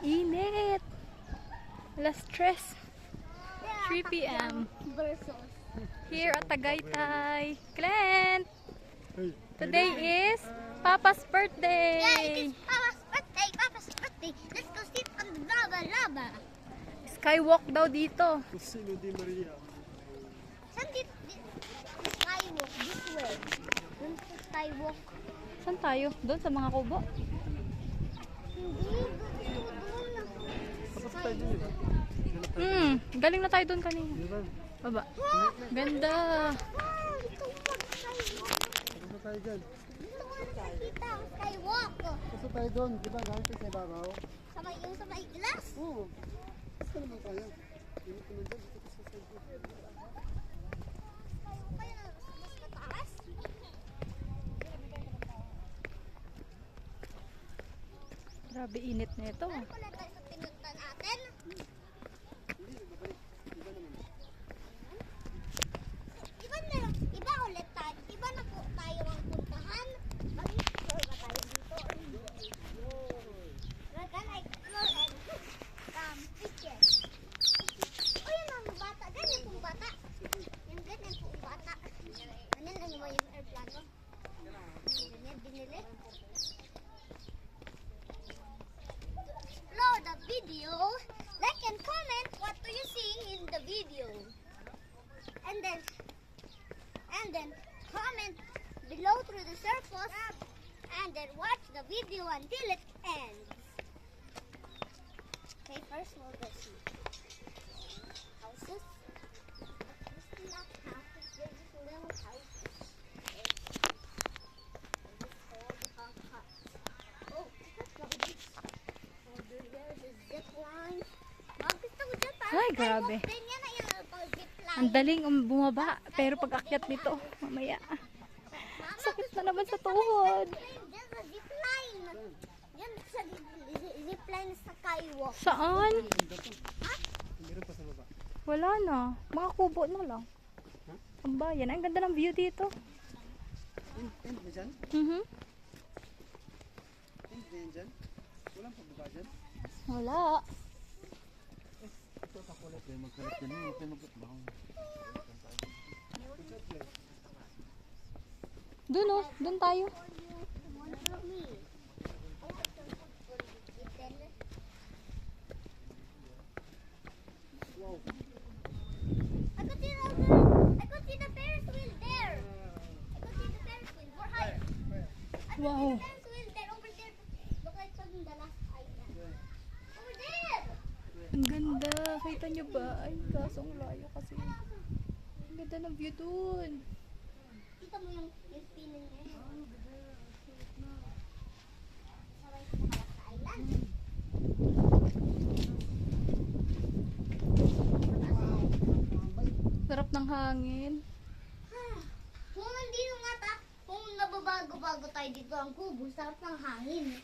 init. Alas stress. 3 p.m. Here at Tagaytay. Clint! Today is Papa's birthday! Yeah, it is Papa's birthday! Papa's birthday! Let's go sit on the lava! Skywalk daw dito. Sino di Maria? Saan dito? Skywalk, this way. Doon sa skywalk. Saan tayo? Doon sa mga kubo? Hindi, doon na. Tapos tayo din, di ba? Galing na tayo doon kanina. Di ba? Baba. Ganda. Wow, ito mag-skywalk. Tapos tayo dyan. Gusto ko nakakita ang skywalk. Tapos tayo doon, di ba? Galing tayo sa ibabaw. Yung sa may glass. Oo. Gusto naman tayo. Hindi ko naman dyan. Dito ko sa side. Kaya mas mataas. Grabe init na ito. Ano pala tayo sa pinunta natin? Iba ulit tayo. Iba na po tayo ang puntahan. Mag-explore ba tayo dito? We're gonna explore and pictures. O yun ang bata. Ganyan pong bata. Yung ganyan pong bata. Ganyan lang mo yung airplano. Ganyan binili. Explore the video. Like and comment what do you see in the video. And then comment below through the circles and then watch the video until it ends. Okay, first we'll go see houses. This is not houses, they're just little houses. Okay. This is all the huts. Oh, that's lovely. Oh, there's a zip line. Mom, gusto ko dyan parang Ay, grabe. skywalk din yan na yung pag-zip line. Ang daling bumaba. Pero pag akyat nito, mamaya. Sakit na naman sa tuhod. Diyan sa zipline. Diyan sa zipline sa skywalk. Saan? Meron pa sa baba. Wala na. Mga kubo na lang. Ang bayan. Ang ganda ng view dito. End na dyan? End na yan dyan? Walang pababa dyan? Wala. Ito kakulit. Tayo magkalit yan. Huwag tayo magkatbang. Doon oh. Doon tayo. Wow. I could see the Ferris wheel there. I could see the Ferris wheel. We're high. I could Wow. see the Ferris wheel there. Over there. Look like from the last island. Over there. Ang ganda. Kita nyo ba? Ay, kasong layo kasi. Ang ganda ng view doon. Kita mo yung spinning niya. Sabay sa last island. Sarap ng hangin. Kung nandito nga kung nababago-bago tayo dito ang kubo, sarap ng hangin.